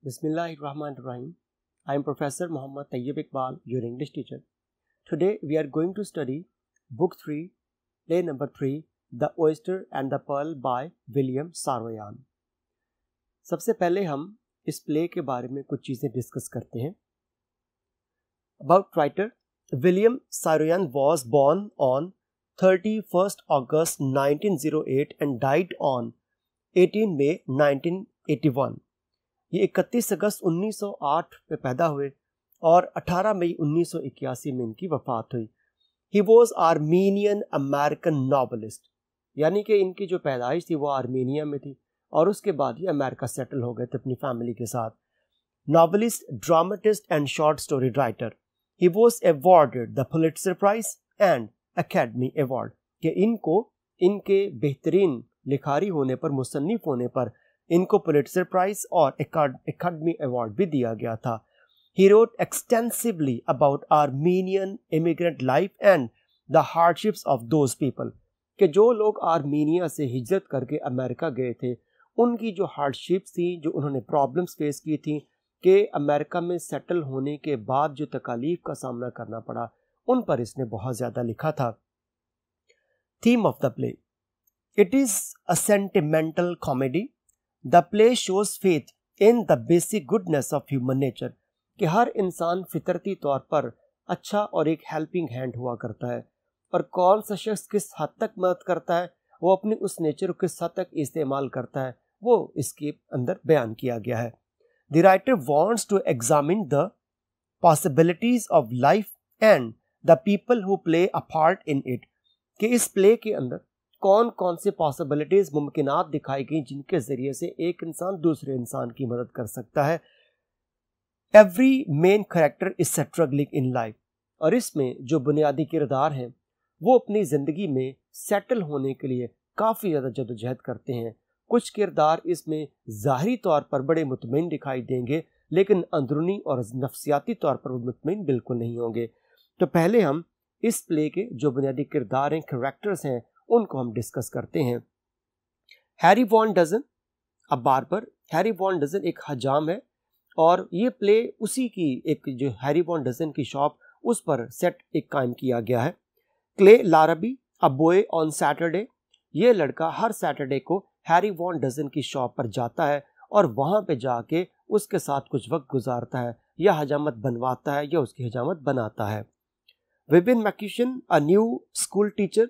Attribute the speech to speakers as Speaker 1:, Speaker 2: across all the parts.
Speaker 1: Bismillahirrahmanirrahim. I am Professor Muhammad Tayyib Iqbal, your English teacher. Today we are going to study Book 3, Play number 3, The Oyster and the Pearl by William Saroyan. सबसे पहले हम इस play के बारे में कुछ चीज़ें discuss करते हैं. About writer, William Saroyan was born on 31st August 1908 and died on 18 May 1981. ये 31 अगस्त 1908 में पैदा हुए और 18 मई 1981 में इनकी वफात हुई. He was Armenian American novelist, यानी कि इनकी जो पैदाइश थी वो आर्मेनिया में थी और उसके बाद ये अमेरिका सेटल हो गए थे अपनी फैमिली के साथ. Novelist, dramatist and short story writer. He was awarded the Pulitzer Prize and Academy Award. कि इनको इनके बेहतरीन लिखारी होने पर, मुसन्निफ होने पर इनको पुलिट्जर प्राइज और एकेडमी अवार्ड भी दिया गया था. He wrote extensively about Armenian immigrant life and the hardships of those people. कि जो लोग आर्मीनिया से हिजरत करके अमेरिका गए थे उनकी जो हार्डशिप्स थी, जो उन्होंने प्रॉब्लम्स फेस की थी, कि अमेरिका में सेटल होने के बाद जो तकालीफ का सामना करना पड़ा, उन पर इसने बहुत ज़्यादा लिखा था. Theme of the play. It is a sentimental comedy. The play shows faith in the basic goodness of human nature. कि हर इंसान फितरती तौर पर अच्छा और एक हेल्पिंग हैंड हुआ करता है, और कौन सा शख्स किस हद तक मदद करता है, वो अपने उस नेचर को किस हद तक इस्तेमाल करता है, वो इसके अंदर बयान किया गया है. The writer wants to examine the possibilities of life and the people who play a part in it. कि इस प्ले के अंदर कौन कौन से पॉसिबिलिटीज, मुमकिनात दिखाई गई जिनके जरिए से एक इंसान दूसरे इंसान की मदद कर सकता है. Every main character is struggling in life. और इसमें जो बुनियादी किरदार हैं वो अपनी ज़िंदगी में सेटल होने के लिए काफ़ी ज़्यादा जदोजहद करते हैं. कुछ किरदार इसमें ज़ाहरी तौर पर बड़े मुतमईन दिखाई देंगे, लेकिन अंदरूनी और नफ्सियाती तौर पर वो मुतमईन बिल्कुल नहीं होंगे. तो पहले हम इस प्ले के जो बुनियादी किरदार हैं, कैरेक्टर्स हैं, उनको हम डिस्कस करते हैं. Harry Von Dozen a barber. Harry Von Dozen एक हजाम है और ये प्ले उसी की एक जो हैरी वॉन डजन की शॉप, उस पर सेट एक कायम किया गया है. Clay Larrabee a boy on Saturday. ये लड़का हर सैटरडे को हैरी वॉन डजन की शॉप पर जाता है और वहाँ पे जाके उसके साथ कुछ वक्त गुजारता है, या हजामत बनवाता है या उसकी हजामत बनाता है. विबिन मैक्यूशन अ न्यू स्कूल टीचर.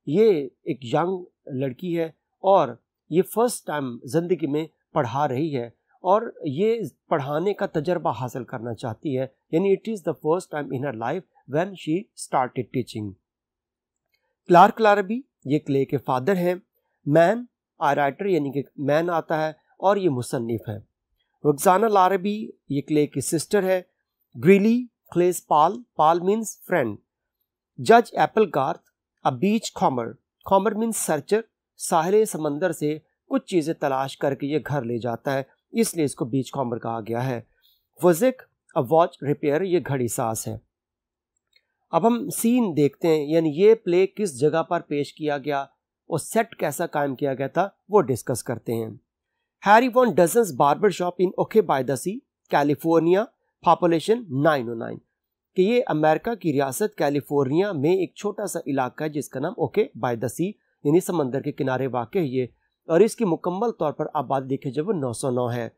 Speaker 1: ये एक यंग लड़की है और ये फर्स्ट टाइम ज़िंदगी में पढ़ा रही है और ये पढ़ाने का तजर्बा हासिल करना चाहती है, यानी it is the first time in her life when she started teaching. Clark Larrabee ये क्ले के फादर हैं. मैन आ राइटर, यानी कि मैन आता है और ये मुसन्निफ है. रुक्साना लारबी ये क्ले की सिस्टर है. Greeley Clay's pal. Pal means friend. जज Applegarth a beachcomber. Comber means searcher. साहिल समंदर से कुछ चीज़ें तलाश करके ये घर ले जाता है, इसलिए इसको बीच कॉमर कहा गया है. वजिक अ वॉच रिपेयर. ये घड़ी सास है. अब हम सीन देखते हैं, यानी ये प्ले किस जगह पर पेश किया गया और सेट कैसा कायम किया गया था, वो डिस्कस करते हैं. Harry Von Dozen's barber shop in okay by the sea, California. Population 909. कि ये अमेरिका की रियासत कैलिफोर्निया में एक छोटा सा इलाका है जिसका नाम ओके बाय द सी, यानी समंदर के किनारे वाक़ है ये, और इसकी मुकम्मल तौर पर आबादी देखे जब वो 909 है.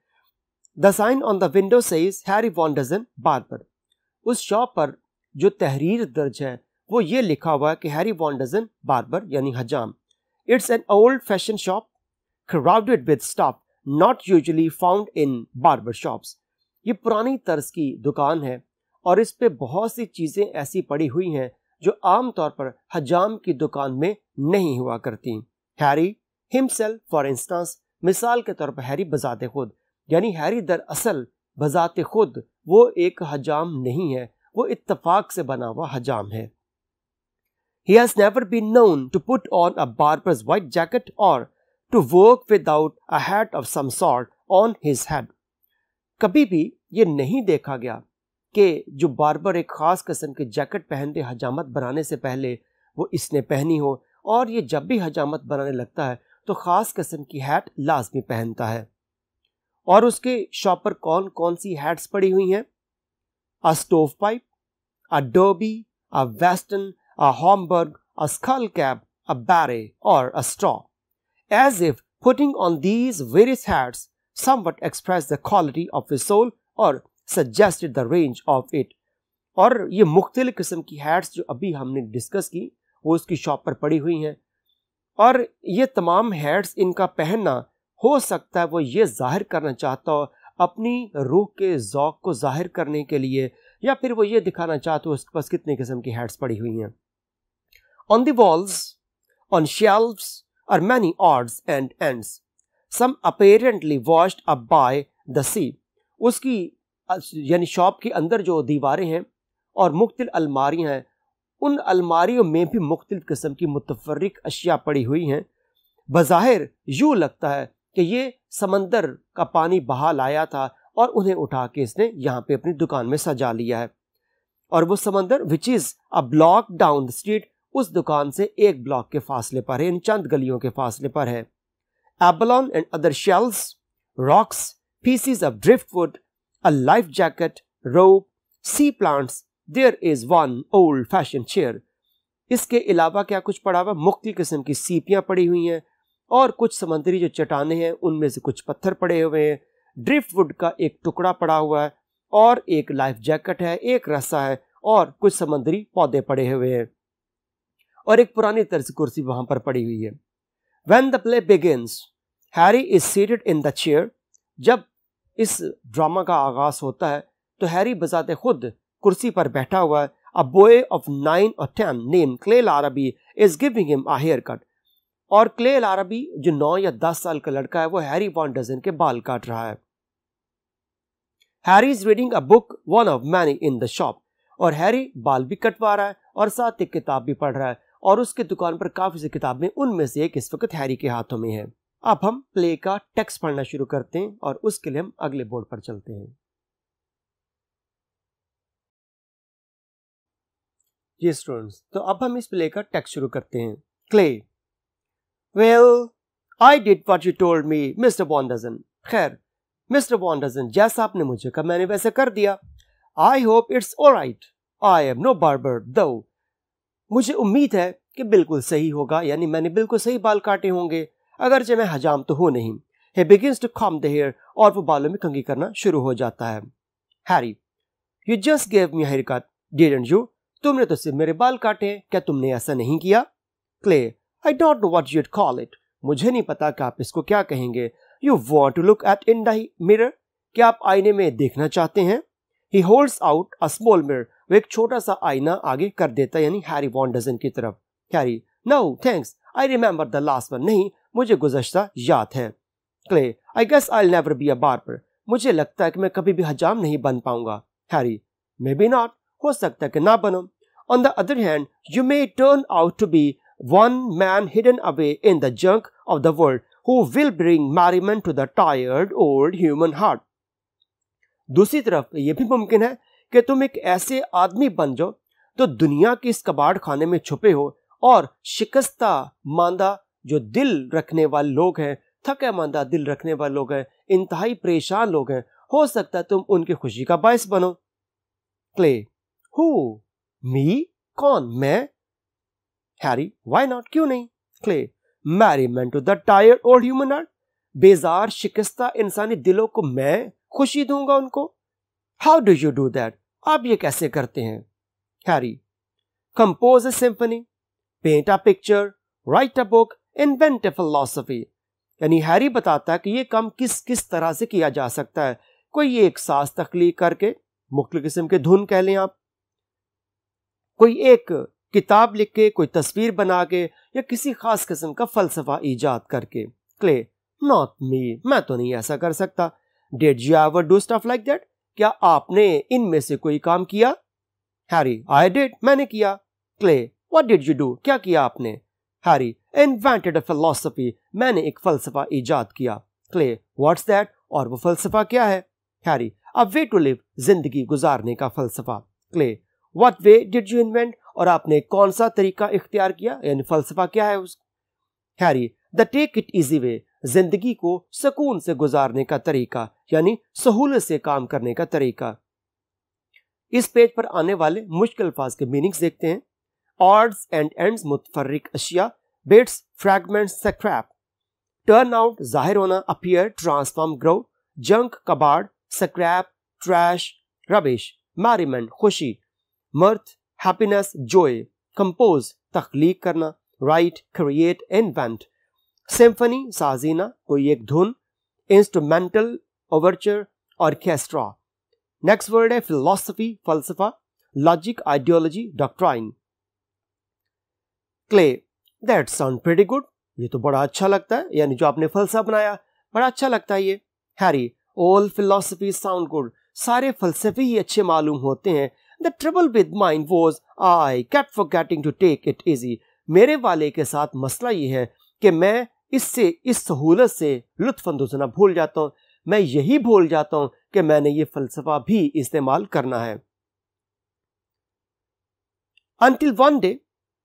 Speaker 1: The sign on the window says Harry Von Dozen barber. उस शॉप पर जो तहरीर दर्ज है वो ये लिखा हुआ है कि हैरी वॉन डजन बार्बर, यानी हजाम. It's an old fashion shop crowded with stuff not usually found in barber shops. ये पुरानी तर्ज की दुकान है और इस पे बहुत सी चीज़ें ऐसी पड़ी हुई हैं जो आम तौर पर हजाम की दुकान में नहीं हुआ करती. Harry himself for instance. मिसाल के तौर पर हैरी बजाते खुद, यानी हैरी दरअसल बजाते खुद वो एक हजाम नहीं है, वो इत्तफाक से बना हुआ हजाम है. He has never been known to put on a barber's white jacket or to work without a hat of some sort on his head. कभी भी ये नहीं देखा गया कि जो बार्बर एक ख़ास किस्म की जैकेट पहनते हजामत बनाने से पहले वो इसने पहनी हो, और ये जब भी हजामत बनाने लगता है तो ख़ास किस्म की हैट लाजमी पहनता है. और उसके शॉप पर कौन कौन सी हैट्स पड़ी हुई हैं? A stove pipe, a derby, a western, a homburg, a skull cap, a beret और a straw. As if putting on these various hats somewhat expressed the quality of his soul or suggested the range of it. और ये मुख्तलिफ किस्म की hats जो अभी हमने discuss की वो उसकी शॉप पर पड़ी हुई हैं, और ये तमाम हैट्स इनका पहनना हो सकता है वो ये जाहिर करना चाहता हो अपनी रूह के ज़ौक़ को जाहिर करने के लिए, या फिर वो ये दिखाना चाहता हो उसके पास कितने किस्म की हैट्स पड़ी हुई हैं. On the walls, on shelves are many odds and ends, some apparently washed up by the sea. उसकी यानी शॉप के अंदर जो दीवारें हैं और मुख्तलिफ अलमारियां हैं, उन अलमारियों में भी मुख्तलिफ किस्म की मुतफर्रिक अशिया पड़ी हुई हैं. बज़ाहिर यूँ लगता है कि ये समंदर का पानी बहा लाया था और उन्हें उठा के इसने यहाँ पे अपनी दुकान में सजा लिया है. और वो समंदर which is a block down the street उस दुकान से एक ब्लॉक के फासले पर है, इन चंद गलियों के फासले पर है. Abalone and other shells, rocks, pieces of driftwood, a life jacket, rope, sea plants, there is one old fashion chair. इसके अलावा क्या कुछ पड़ा हुआ? मुख्तलिफ किस्म की सीपियां पड़ी हुई हैं और कुछ समंदरी जो चट्टानें हैं उनमें से कुछ पत्थर पड़े हुए हैं. ड्रिफ्टवुड का एक टुकड़ा पड़ा हुआ है और एक लाइफ जैकेट है, एक रस्सा है और कुछ समंदरी पौधे पड़े हुए हैं और एक पुरानी तर्ज कुर्सी वहां पर पड़ी हुई है. When the play begins, Harry is seated in the chair. जब इस ड्रामा का आगाज होता है तो हैरी बजाते खुद कुर्सी पर बैठा हुआ है. A boy of 9 or 10 named Clay Laraby is giving him a haircut. और क्ले लाराबी जो 9 या 10 साल का लड़का है वो हैरी वॉन डजन के बाल काट रहा है. Harry is reading a book, one of many in the shop. और हैरी बाल भी कटवा रहा है और साथ एक किताब भी पढ़ रहा है और उसकी दुकान पर काफी सी किताबें, उनमें से एक इस वक्त हैरी के हाथों में है. अब हम प्ले का टेक्स्ट पढ़ना शुरू करते हैं और उसके लिए हम अगले बोर्ड पर चलते हैं. जी स्टूडेंट्स, तो अब हम इस प्ले का टेक्स्ट शुरू करते हैं. Clay, well I did what you told me Mister Von Dozen. खैर मिस्टर वॉन डजन, जैसा आपने मुझे कहा मैंने वैसे कर दिया. I hope it's alright. I am no barber though. मुझे उम्मीद है कि बिल्कुल सही होगा, यानी मैंने बिल्कुल सही बाल काटे होंगे, अगरचे मैं हजाम तो हूं नहीं. He begins to comb the hair, और वो बालों में कंघी करना शुरू हो जाता है. Harry, you just gave me a haircut, didn't you? तुमने तो सिर्फ मेरे बाल काटे हैं, क्या तुमने ऐसा नहीं किया? Clay, I don't know what you'd call it. मुझे नहीं पता कि आप इसको क्या कहेंगे. You want to look at in the mirror? क्या आप आईने में देखना चाहते हैं? He holds out a small mirror. वो एक छोटा सा आईना आगे कर देता है, यानी हैरी वॉन डजन की तरफ. Harry, no thanks, I remember the last one. नहीं, मुझे गुज़श्ता याद है. Clay, I guess I'll never be a barber. मुझे लगता है कि मैं कभी भी हजाम नहीं बन पाऊंगा. Harry, maybe not. हो सकता है कि ना बनो. On the other hand, you may turn out to be one man hidden away in the junk of the world who will bring merriment to the tired old human heart. दूसरी तरफ ये भी मुमकिन है कि तुम एक ऐसे आदमी बन जाओ तो दुनिया के इस कबाड़ खाने में छुपे हो और शिकस्ता मांदा जो दिल रखने वाले लोग हैं, थका मांदा दिल रखने वाले लोग हैं, इंतहाई परेशान लोग हैं, हो सकता है तुम उनकी खुशी का बायस बनो. Clay, who? मी? कौन? मैं? हैरी, व्हाई नॉट, क्यों नहीं? Clay, merriment to the tired old human heart. बेजार शिकस्ता इंसानी दिलों को मैं खुशी दूंगा उनको. How do you do that? आप ये कैसे करते हैं? Harry, compose a symphony, paint a picture, write a book, invent a philosophy. यानी हैरी बताता है कि ये काम किस किस तरह से किया जा सकता है. कोई एक साज तख्लीक करके, मुख्तलिफ किस्म के धुन कह लें आप, कोई एक किताब लिख के, कोई तस्वीर बना के, या किसी खास किस्म का फलसफा ईजाद करके. क्ले, नॉट मी, मैं तो नहीं ऐसा कर सकता. Did you ever do stuff like that? क्या आपने इनमें से कोई काम किया? हैरी, आई डिड, मैंने किया. Clay, what did you do? क्या किया आपने? हैरी, इन्वेंटेड अ फिलॉसफी, मैंने एक फलसफा ईजाद किया. Clay, what's that? और वो फलसफा क्या है? Harry, a way to live, जिंदगी गुजारने का फलसफा. Clay, what way did you invent? और आपने कौन सा तरीका इख्तियार किया, यानी फलसफा क्या है उस? Harry, the take it easy way, जिंदगी को सुकून से गुजारने का तरीका, यानी सहूलत से काम करने का तरीका। इस पेज पर आने वाले मुश्किल अल्फाज के मीनिंग्स देखते हैं। ऑड्स एंड एंड्स मुतफर्रिक अशिया, bits, fragments, scrap. Turn out जाहिर होना, अपीयर, ट्रांसफॉर्म, ग्रो। जंक कबाड़, स्क्रैप, ट्रैश, रबिश। मैरिमेंट खुशी, mirth, happiness, joy. Compose तख्लीक करना, write, create, invent. Symphony साजीना, कोई एक धुन. Instrumental, overture, orchestra. Next word है philosophy, फलसफा. Logic, ideology, doctrine. Clay, that sound pretty good. ये तो बड़ा अच्छा लगता है, यानी जो आपने फलसफा बनाया बड़ा अच्छा लगता है ये. Harry, all philosophies sound good. सारे फलसफे ही अच्छे मालूम होते हैं. The trouble with mine was I kept forgetting to take it easy. मेरे वाले के साथ मसला ये है कि मैं इस सहूलत से लुत्फ़अंदोज़ होना भूल जाता हूँ. मैं यही भूल जाता हूँ कि मैंने ये फलसफा भी इस्तेमाल करना है. Until one day,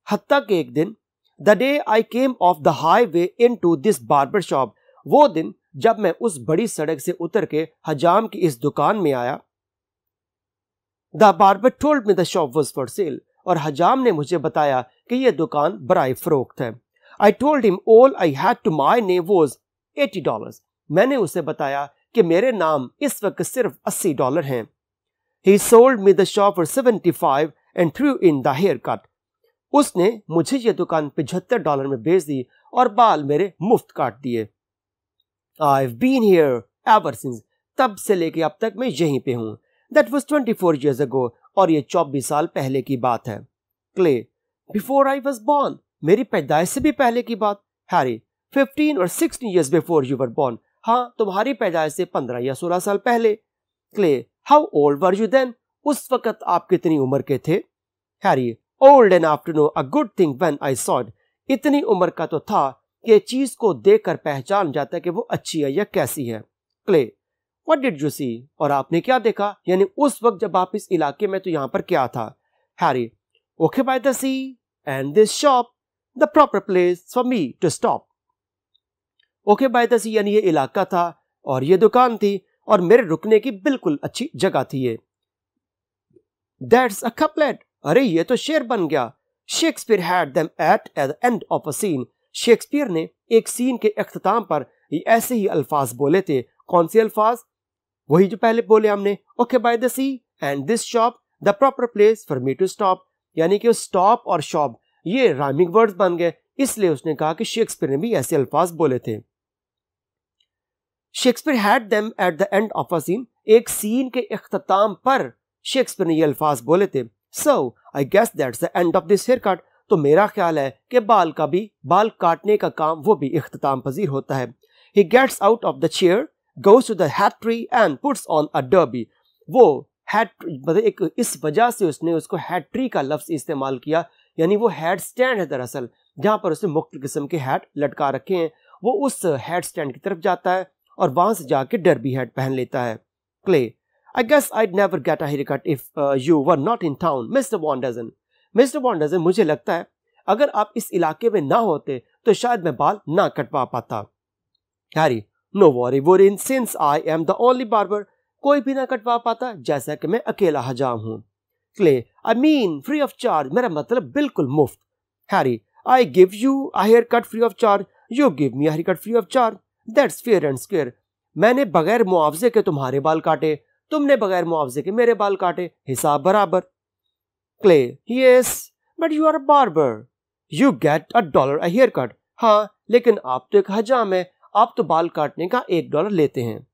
Speaker 1: हत्ता के एक दिन, the day I came off the highway into this barber shop, वो दिन जब मैं उस बड़ी सड़क से उतर के हजाम की इस दुकान में आया. The barber told me the shop was for sale. और हजाम ने मुझे बताया कि यह दुकान बराए फरोख्त है. I told him all I had to my name was $80. मैंने उसे बताया कि मेरे नाम इस वक्त सिर्फ $80 हैं. He sold me the shop for $75 and threw in the haircut. उसने मुझे यह दुकान $75 में बेच दी और बाल मेरे मुफ्त काट दिए. I've been here ever since. तब से लेके अब तक मैं यहीं पे हूँ. That was 24 years ago. और ये 24 साल पहले की बात है. Clay, before I was born. मेरी पैदाइश से भी पहले की बात. Harry, 15 or 16 years before you were born. हाँ, तुम्हारी पैदाइश से 15 या 16 साल पहले. Clay, how old were you then? उस वक्त आप कितनी उम्र के थे? Harry, old enough to know a good thing when I saw it. इतनी उम्र का तो था कि चीज को देखकर पहचान जाता है कि वो अच्छी है या कैसी है. Clay, what did you see? और आपने क्या देखा? यानी उस वक्त जब आप इस इलाके में तो यहाँ पर क्या था? Harry, okay by the sea and this shop, the proper place for me to stop. Okay by the sea यानी ये इलाका था और ये दुकान थी और मेरे रुकने की बिल्कुल अच्छी जगह थी ये. That's a couplet. अरे ये तो शेर बन गया. Shakespeare had them at the end of a scene. Shakespeare ने एक सीन के इख्तिताम पर ऐसे ही अल्फाज बोले थे. कौन से अल्फाज? वही जो पहले बोले हमने. Okay by the sea and this shop, the proper place for me to stop. यानी कि स्टॉप और शॉप ये राइमिंग वर्ड्स बन गए, इसलिए उसने कहा कि शेक्सपियर ने भी ऐसे अल्फाज बोले थे. Shakespeare had them at the end of a scene. एक सीन के इख्तिताम पर शेक्सपियर ने ये अल्फाज बोले थे. So I guess that's the end of this haircut. तो मेरा ख्याल है कि बाल काटने का काम वो भी इख्तिताम पजीर होता है. He gets out of the chair, goes to the hat tree and puts on a derby. वो hat मतलब एक इस वजह से उसने उसको hat tree का लफ्ज इस्तेमाल किया, यानी वो hat stand है दरअसल, जहाँ पर उसने मुख्तलिफ किस्म के hat लटका रखे हैं. वो उस hat stand की तरफ जाता है और वहां से जाके derby hat पहन लेता है. Clay, I guess I'd never get a haircut if you were not in town, Mr. Wonderson. Mr Wonderson, मुझे लगता है अगर आप इस इलाके में ना होते तो शायद मैं बाल ना कटवा पाता. Harry, no worry worry since I am the only barber. कोई भी ना कटवा पाता जैसा कि मैं अकेला हजाम हूँ. Clay, I mean free of charge. मेरा मतलब बिल्कुल मुफ्त. Harry, I give you a haircut free of charge, you give me a haircut free of charge. That's fair and square. मैंने बगैर मुआवजे के तुम्हारे बाल काटे, तुमने बगैर मुआवजे के मेरे बाल काटे, हिसाब बराबर. Clay, yes, but you are a barber. You get $1 a haircut. हाँ, लेकिन आप तो एक हजाम है, आप तो बाल काटने का $1 लेते हैं.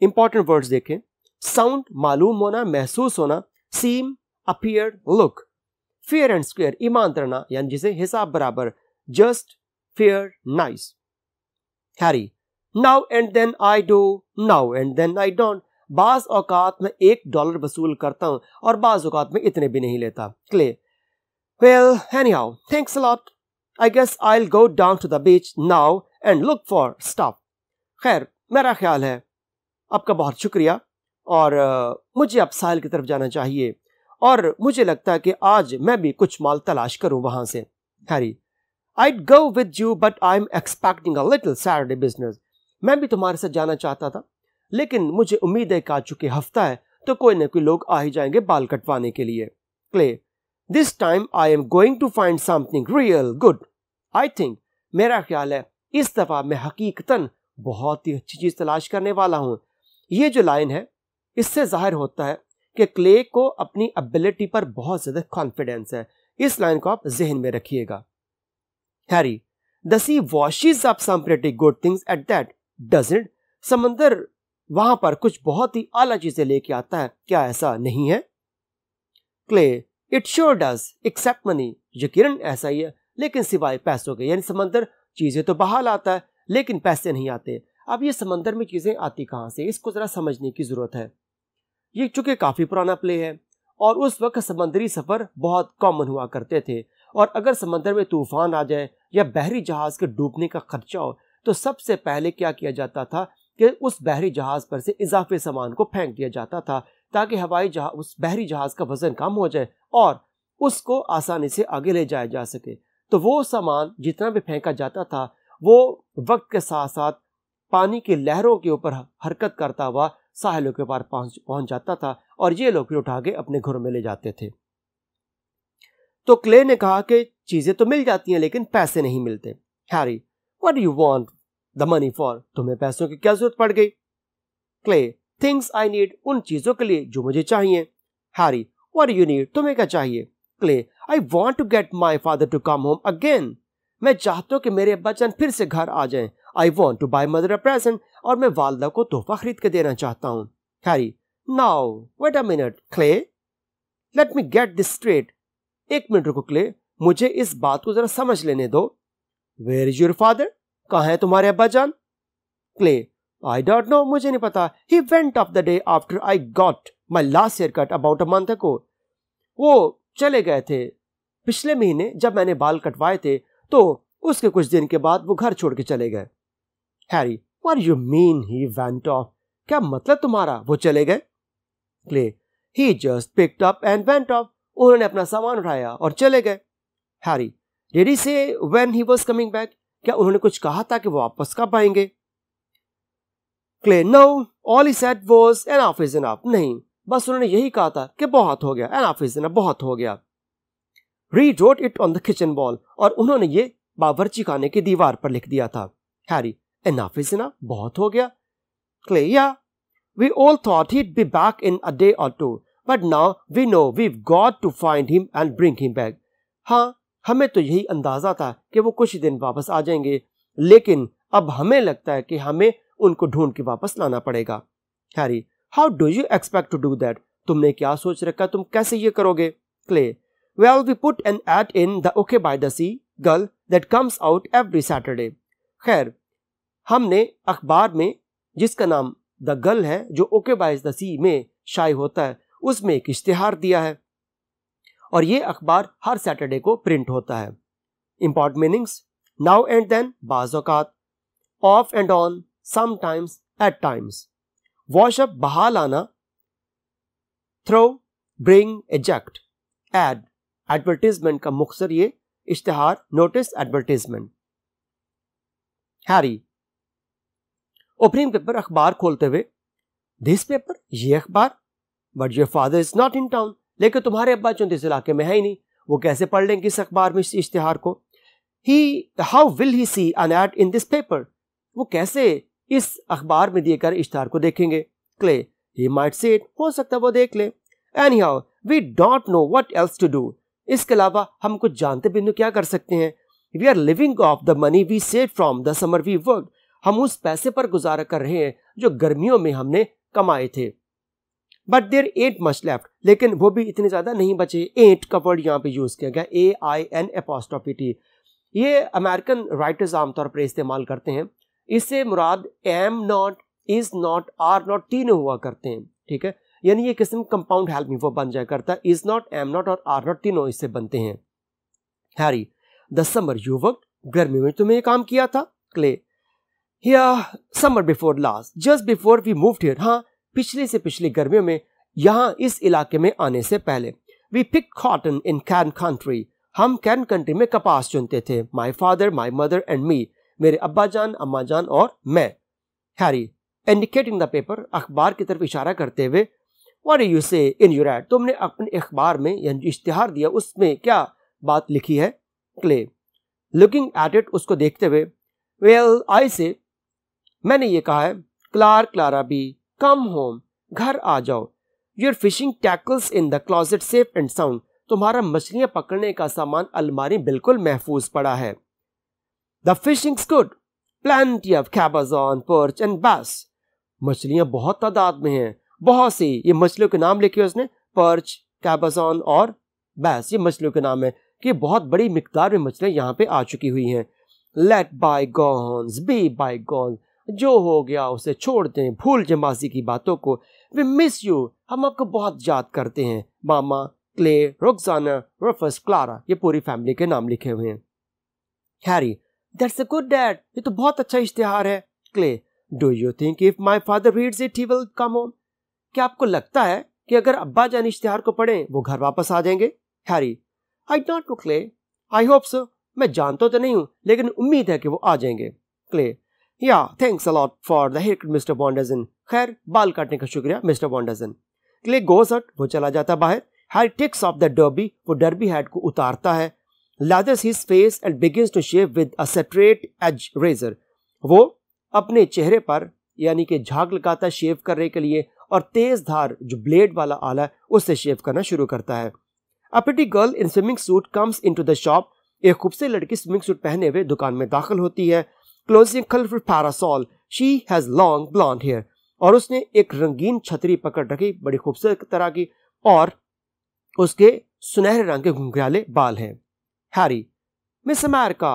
Speaker 1: इंपॉर्टेंट वर्ड्स देखें. साउंड मालूम होना, महसूस होना. Seem, appear, look. Fair and square ईमान तरना, यानी जिसे हिसाब बराबर. Just, fair, nice. Harry, now and then I do, now and then I don't. बाज औकात में $1 वसूल करता हूं और बाज औकात में इतने भी नहीं लेता. Clay, well, anyhow, thanks a lot. I guess I'll go down to the beach now and look for stuff. खैर, मेरा ख्याल है आपका बहुत शुक्रिया और मुझे अब साहिल की तरफ जाना चाहिए और मुझे लगता है कि आज मैं भी कुछ माल तलाश करूं वहां से. Harry, I'd go with you but I'm expecting a little Saturday business. मैं भी तुम्हारे साथ जाना चाहता था, लेकिन मुझे उम्मीद है कि आज चूंकि हफ्ता है तो कोई न कोई लोग आ ही जाएंगे बाल कटवाने के लिए। Clay, this time I am going to find something real good. I think, मेरा ख्याल है इस दफा मैं हकीकतन बहुत ही अच्छी चीज तलाश करने वाला हूं। ये जो लाइन है इससे जाहिर होता है कि क्ले को अपनी एबिलिटी पर बहुत ज्यादा कॉन्फिडेंस है। इस लाइन को आप जहन में रखिएगा। Harry, the sea washes up some pretty good things at that, doesn't? समंदर वहां पर कुछ बहुत ही आला चीजें लेके आता है, क्या ऐसा नहीं है? Clay, it sure does accept money. यकीनन ऐसा ही है, लेकिन सिवाय पैसों के। यानी समंदर चीजें तो बहा लाता है लेकिन पैसे नहीं आते। अब ये समंदर में चीजें आती कहां से, इसको जरा समझने की जरूरत है। ये चूंकि काफी पुराना प्ले है और उस वक्त समुद्री सफर बहुत कॉमन हुआ करते थे, और अगर समंदर में तूफान आ जाए या बहरी जहाज के डूबने का खर्चा हो तो सबसे पहले क्या किया जाता था कि उस बहरी जहाज पर से इजाफे सामान को फेंक दिया जाता था ताकि हवाई जहाज, उस बहरी जहाज का वजन कम हो जाए और उसको आसानी से आगे ले जाया जा सके। तो वो सामान जितना भी फेंका जाता था वो वक्त के साथ साथ पानी की लहरों के ऊपर हरकत करता हुआ साहिलों के पार पहुंच जाता था और ये लोग फिर उठा के अपने घरों में ले जाते थे। तो क्ले ने कहा कि चीजें तो मिल जाती हैं लेकिन पैसे नहीं मिलते। Harry, what do you want the money for? तुम्हें पैसों की क्या जरूरत पड़ गई? क्ले, थिंग्स आई नीड, उन चीजों के लिए जो मुझे चाहिए। Harry, what do you need? तुम्हें क्या चाहिए? Clay, I want to get my father to come home again. मैं चाहता हूं कि मेरे बच्चन फिर से घर आ जाएं। I want to buy mother a present, और मैं वालदा को तोहफा खरीद के देना चाहता हूं। Harry, now wait a minute Clay, let me get this straight. एक मिनट रुको क्ले, मुझे इस बात को जरा समझ लेने दो। Where is your father? कहां है तुम्हारे अब्बा जान? क्ले, आई डोंट नो, मुझे नहीं पता। He went off the day after I got my last hair cut about a month ago. वो चले गए थे पिछले महीने जब मैंने बाल कटवाए थे, तो उसके कुछ दिन के बाद वो घर छोड़ के चले गए। Harry, what you mean he went of? क्या मतलब तुम्हारा, वो चले गए? Clay, he just picked up and went of, उन्होंने अपना सामान उठाया और चले गए। हैरी, डिड ही से when he was coming back? क्या उन्होंने कुछ कहा था कि वो वापस कब आएंगे? Clay, no, all he said was enough is enough. नहीं, बस उन्होंने यही कहा था कि बहुत हो गया, एनफ इज एनफ, बहुत हो गया। Read wrote it on the kitchen wall, और उन्होंने ये बावर्ची खाने की दीवार पर लिख दिया था। हैरी, एनफ इज एनफ, बहुत हो गया। Clay, yeah, we all thought he'd be back in a day or two, but now we know we've got to find him and bring him back. हाँ, हमें तो यही अंदाजा था कि वो कुछ दिन वापस आ जाएंगे, लेकिन अब हमें लगता है कि हमें उनको ढूंढ के वापस लाना पड़ेगा। Harry, how do you expect to do that? तुमने क्या सोच रखा, तुम कैसे ये करोगे? Clay, well, we put an ad in the OK by the Sea Gull that comes out every Saturday. खैर, हमने अखबार में, जिसका नाम द गल है, जो ओके बाय द सी में शाये होता है, उसमें एक इश्तिहार दिया है और ये अखबार हर सैटरडे को प्रिंट होता है। Important meanings: now and then, बाज़ औक़ात, off and on, sometimes, at times. Wash up, बहा लाना, throw, bring, eject. Ad, advertisement का मुख्तसर ये इश्तिहार, notice, advertisement. Harry, opening paper, अखबार खोलते हुए, दिस पेपर, ये अखबार, but your father is not in town, लेकिन तुम्हारे अब्बा जो इस इलाके में है ही नहीं, वो कैसे पढ़ लेंगे इस अखबार में, इस इश्तिहार को? He, how will he see an ad in this paper? वो कैसे इस अखबार में दिए गए इश्तिहार को देखेंगे? Clay, he might see it, हो सकता है वो देख ले। Anyhow, we don't know what else to do, इसके अलावा हम कुछ जानते भी नहीं क्या कर सकते हैं। We are living off the money we save from the summer we work, हम उस पैसे पर गुजारा कर रहे हैं जो गर्मियों में हमने कमाए थे। But there ain't much left, लेकिन वो भी इतने ज्यादा नहीं बचे। एंट का वर्ड यहाँ पे यूज किया गया, AIN'। ये अमेरिकन राइटर्स आमतौर पर इस्तेमाल करते हैं। इससे मुराद am not, is not, are not तीनों हुआ करते हैं, ठीक है। यानी ये किस्म कंपाउंड हेल्प में वो बन जाया करता है। इज नॉट, एम नॉट और आर नॉट तीनों इससे बनते हैं। Harry, the summer you work, गर्मी में तुमने काम किया था। Clay, Yeah, summer before last, just before we moved here. हाँ, पिछली से पिछली गर्मियों में, यहाँ इस इलाके में आने से पहले। We picked cotton in Cairn country. हम कैर्न कंट्री में कपास चुनते थे। My father, my mother and me. मेरे अब्बा जान, अम्मा जान और मैं। हैरी इंडिकेटिंग द पेपर, अखबार की तरफ इशारा करते हुए, व्हाट डू यू से इन योर एड, तुमने अपने अखबार में यानी इश्तिहार दिया उसमें क्या बात लिखी है? क्ले लुकिंग एट इट, उसको देखते हुए, वेल आई से, मैंने ये कहा है, क्लारा बी कम होम, घर आ जाओ, your fishing tackles in the closet safe and sound, तुम्हारा मछलियां पकड़ने का सामान अलमारी बिल्कुल महफूज पड़ा है। The fishing's good, plenty of cabezon, perch and bass, मछलियां बहुत तादाद में हैं, बहुत सी, ये मछलियों के नाम लिखे उसने, पर्च, कैबाजॉन और बास, ये मछलियों के नाम है कि बहुत बड़ी मिकदार में मछलियां यहाँ पे आ चुकी हुई हैं। लेट बायगॉन्स बी बायगॉन्स, जो हो गया उसे छोड़ दें, भूल जाएं माजी की बातों को। वी मिस यू, हम आपको बहुत याद करते हैं। मामा, क्ले, रोक्साना, रफस, क्लारा, ये पूरी फैमिली के नाम लिखे हुए हैं। Harry that's a good dad, ये तो बहुत अच्छा इश्तिहार है। Clay do you think if my father reads it he will come home, क्या आपको लगता है कि अगर अब्बा जान इश्तिहार को पढ़ें वो घर वापस आ जाएंगे? Harry I don't know clay, I hope so, मैं जानता तो नहीं हूं लेकिन उम्मीद है कि वो आ जाएंगे। Clay yeah thanks a lot for the haircut Mr Wonderson, खैर बाल काटने का शुक्रिया Mr Wonderson. Clay goes out, वो चला जाता बाहर। Harry takes off the derby, वो डर्बी हैट को उतारता है। lathers his face and begins to shave with a straight edge razor, वो अपने चेहरे पर यानी कि झाग लगाता शेव करने के लिए और तेज धार जो ब्लेड वाला आला है उससे शेव करना शुरू करता है। A pretty girl in swimming suit comes into the shop, एक खूबसूरत लड़की स्विमिंग सूट पहने हुए दुकान में दाखिल होती है। Closing colorful parasol, she has long blonde hair, और उसने एक रंगीन छतरी पकड़ रखी बड़ी खूबसूरत तरह की और उसके सुनहरे रंग के घुंघराले बाल हैं। Harry Miss America,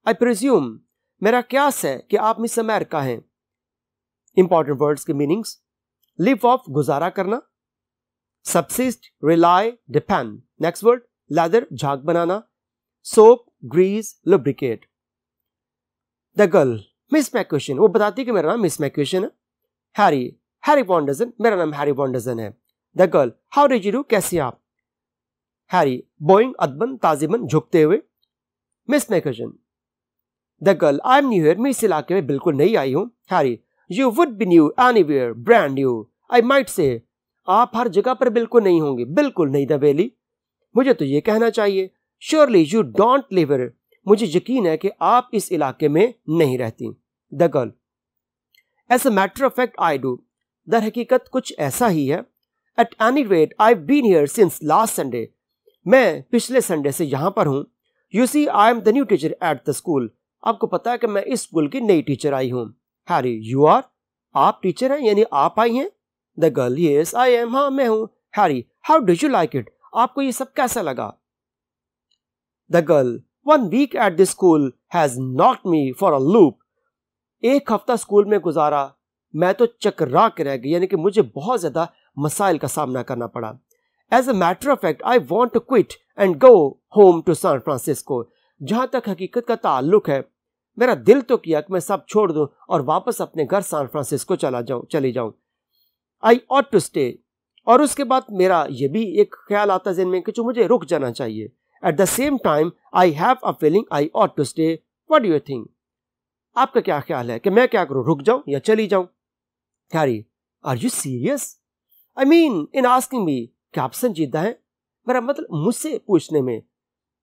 Speaker 1: I presume, मेरा क्यास है कि आप मिस अमेरिका हैं। इंपॉर्टेंट वर्ड्स के मीनिंग्स, लिव ऑफ गुजारा करना, subsist, rely, depend. Next word lather झाग बनाना, soap, grease, lubricate. The girl Miss McQueshan, वो बताती कि मेरा नाम मिस मैक्वेशन है। हैरी वॉन्डरसन, मेरा नाम हैरी वॉन्डरसन है। The girl how did you do, कैसे आप? हैरी बोइंग अदबन ताजिबन, झुकते हुए। Miss McQueshan the girl I am new here, मैं इस इलाके में बिल्कुल नई आई हूं। Harry you would be new anywhere, brand new, I might say, आप हर जगह पर बिल्कुल नहीं होंगे, बिल्कुल नई दबेली। मुझे तो ये कहना चाहिए, surely you don't live here, मुझे यकीन है कि आप इस इलाके में नहीं रहती। The girl as a matter of fact I do, दर हकीकत कुछ ऐसा ही है। At any rate I been here since last Sunday, मैं पिछले संडे से यहां पर हूं। You see I am the new teacher at the school, आपको पता है कि मैं इस स्कूल की नई टीचर आई हूं। हैरी यू आर, आप टीचर हैं यानी आप आई हैं? The girl yes I am, हाँ मैं हूं। Harry how do you like it, आपको ये सब कैसा लगा? The girl 1 week at this school has knocked me for a loop, एक हफ्ता स्कूल में गुजारा, मैं तो चकरा के रह गई, यानी कि मुझे बहुत ज्यादा मसाइल का सामना करना पड़ा। As a matter of fact I want to quit and go home to San Francisco, जहां तक हकीकत का ताल्लुक है मेरा दिल तो किया कि मैं सब छोड़ दूं और वापस अपने घर सैन फ्रांसिस्को चली जाऊं। आई ऑट टू स्टे, और उसके बाद मेरा ये भी एक ख्याल आता जिन में कि जो मुझे रुक जाना चाहिए। At the same time I have a feeling I ought to stay, what do you think, आपका क्या ख्याल है कि मैं क्या करूं, रुक जाऊं या चली जाऊं? Harry are you serious, I mean in asking me, क्या आप संजीदा हैं, मेरा मतलब मुझसे पूछने में?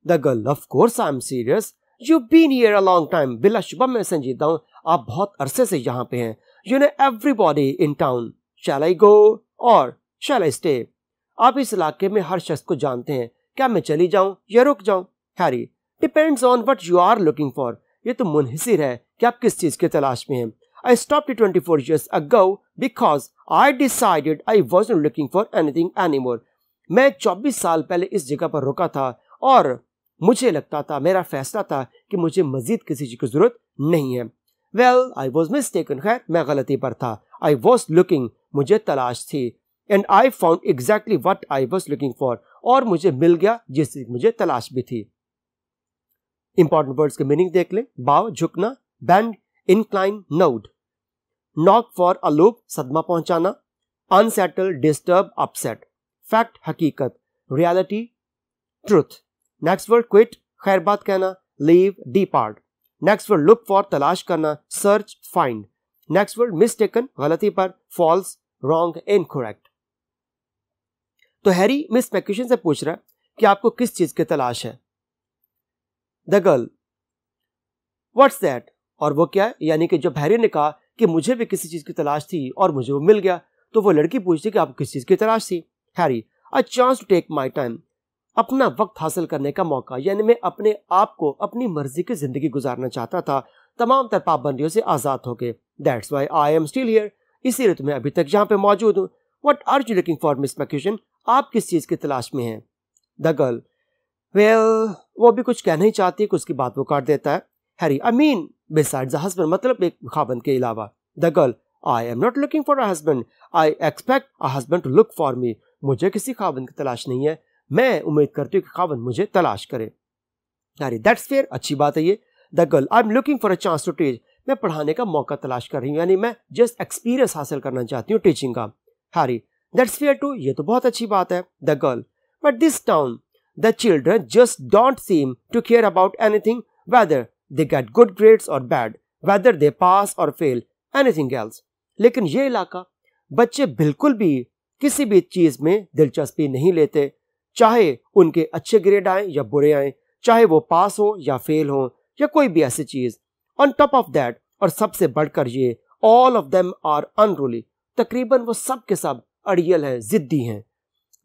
Speaker 1: The girl of course I am serious, you been here a long time, बिलाशुबा मैं संजीदा हूं, आप बहुत अरसे से यहाँ पे हैं। You know everybody in town, shall I go और शैल आई स्टे, आप इस इलाके में हर शख्स को जानते हैं, क्या मैं चली जाऊं या रुक जाऊं? Harry depends on what you are looking for, ये तो मुनहसिर है कि आप किस चीज की तलाश में हैं। I stopped 24 years ago because I decided I wasn't looking for anything anymore. मैं 24 साल पहले इस जगह पर रुका था और मुझे लगता था, मेरा फैसला था कि मुझे मजीद किसी चीज की जरूरत नहीं है। Well, I was mistaken, खैर मैं गलती पर था। I was looking, मुझे तलाश थी। And I found exactly what I was looking for, और मुझे मिल गया जिसकी मुझे तलाश भी थी। इंपॉर्टेंट वर्ड्स के मीनिंग देख लें। बाव झुकना, band incline, node. Knock for a loop सदमा पहुंचाना, अनसेटल, डिस्टर्ब, अपसेट। फैक्ट हकीकत, reality, truth. Next word quit खैर बात कहना, leave, depart. Next word look for तलाश करना, search, find. Next word mistaken, गलती पर, फॉल्स, रॉन्ग, इनकरेक्ट। तो हैरी मिस मैक्यूशन से पूछ रहा है कि आपको किस चीज की तलाश है। The girl, what's that? और वो क्या है? यानी कि जब हैरी ने कहा कि मुझे भी किसी चीज की तलाश थी और मुझे वो मिल गया, तो वो लड़की पूछती कि आपको किस चीज की तलाश थी। Harry, a chance to take my time, अपना वक्त हासिल करने का मौका, यानी मैं अपने आप को अपनी मर्जी की जिंदगी गुजारना चाहता था, तमाम तर पाबंदियों से आजाद होके। That's why I am still here, इसीलिए तो मैं अभी तक यहाँ पे मौजूद हूँ। What are you looking for Miss McQueshan, आप किस चीज की तलाश में हैं? द गर्ल, वेल, वो भी कुछ कहना ही चाहती है कि उसकी बात वो काट देता है। Harry, I mean besides the husband, मतलब एक खाबंद के अलावा। The girl, I am not looking for a husband, I expect a husband to look for me, मुझे किसी खाबंद की तलाश नहीं है, मैं उम्मीद करती हूँ कि खाबंद मुझे तलाश करे। हैरी, दैट्स फेयर, अच्छी बात है ये। The girl, I am looking for a chance to teach, मैं पढ़ाने का मौका तलाश कर रही हूँ, यानी मैं जस्ट एक्सपीरियंस हासिल करना चाहती हूँ टीचिंग का। हैरी, दैट्स फेयर टू, ये तो बहुत अच्छी बात है। The girl, but this town the children just don't seem to care about anything, whether they get good grades और बैड, वेदर दे पास और फेल, एनीथिंग एल्स। लेकिन ये इलाका, बच्चे बिल्कुल भी किसी भी चीज में दिलचस्पी नहीं लेते, चाहे उनके अच्छे ग्रेड आए या बुरे आए, चाहे वो पास हो या फेल हो या कोई भी ऐसी चीज। ऑन टॉप ऑफ दैट, और सबसे बढ़कर ये, all of them are unruly, तकरीबन वो सब के सब अड़ियल हैं, जिद्दी हैं।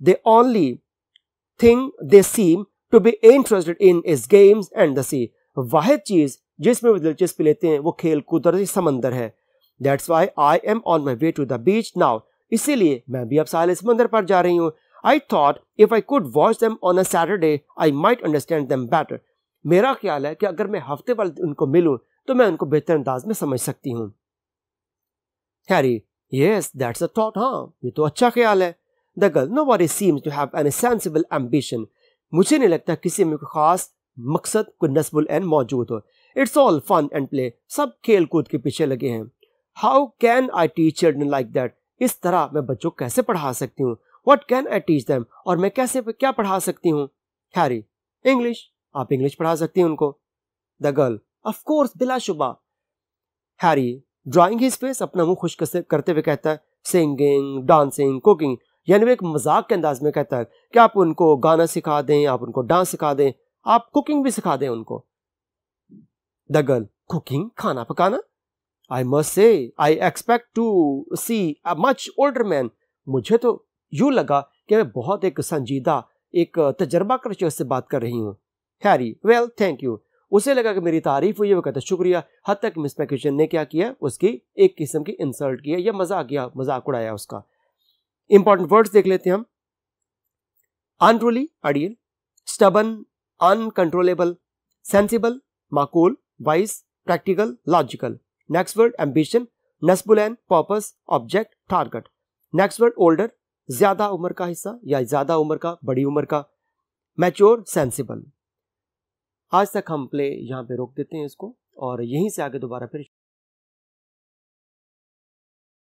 Speaker 1: The only thing they seem to be interested in is games and the sea, वाहिद चीज जिसमें वो दिलचस्पी लेते हैं वो खेल कूद और समंदर है। That's why I am on my way to the beach now, इसीलिए मैं भी अब साहिल समंदर पर जा रही हूँ। I thought if I could watch them on a Saturday, I might understand them better. मेरा ख्याल है कि अगर मैं हफ्ते वाले उनको मिलूं तो मैं उनको बेहतर अंदाज में समझ सकती हूँ। Harry, yes, that's a thought, हाँ, ये तो अच्छा ख्याल है। The girl, nobody seems to have any sensible ambition. मुझे नहीं लगता किसी में कोई खास मकसद, कोई नस्बुल एंड मौजूद हो। It's all fun and play. सब खेल कूद के पीछे लगे हैं। How can I teach children like that? इस तरह मैं बच्चों को कैसे पढ़ा सकती हूँ? What can I teach them? और मैं क्या पढ़ा सकती हूँ? हैरी, इंग्लिश, आप इंग्लिश पढ़ा सकती हैं उनको। द गर्ल, ऑफ कोर्स, बिलाशुबा। हैरी, ड्राइंग हिज फेस, अपना मुंह खुश करते हुए कहता है, सिंगिंग, डांसिंग, कुकिंग, यानी वो एक मजाक के अंदाज में कहता है कि आप उनको गाना सिखा दें, आप उनको डांस सिखा दें, आप कुकिंग भी सिखा दें उनको। द गर्ल, कुकिंग, खाना पकाना? I must say I expect to see a much older man, मुझे तो यूं लगा कि मैं बहुत एक संजीदा, एक तजर्बा कर शख्स से बात कर रही हूँ। हैरी, वेल थैंक यू, उसे लगा कि मेरी तारीफ हुई है, वो कहता शुक्रिया, हद तक मिस मैक्यूशन ने क्या किया, उसकी एक किस्म की इंसल्ट किया या मजाक उड़ाया उसका। इंपॉर्टेंट वर्ड्स देख लेते हैं हम। अनरूली, अड़ियल, स्टबन, अनकंट्रोलेबल, सेंसिबल, माकूल, wise, practical, logical. Next word ambition, नस्बुल एंड purpose, object, target. Next word older, ज्यादा उम्र का हिस्सा या ज्यादा उम्र का, बड़ी उम्र का। Mature, sensible. आज तक हम प्ले यहाँ पे रोक देते हैं इसको और यहीं से आगे दोबारा फिर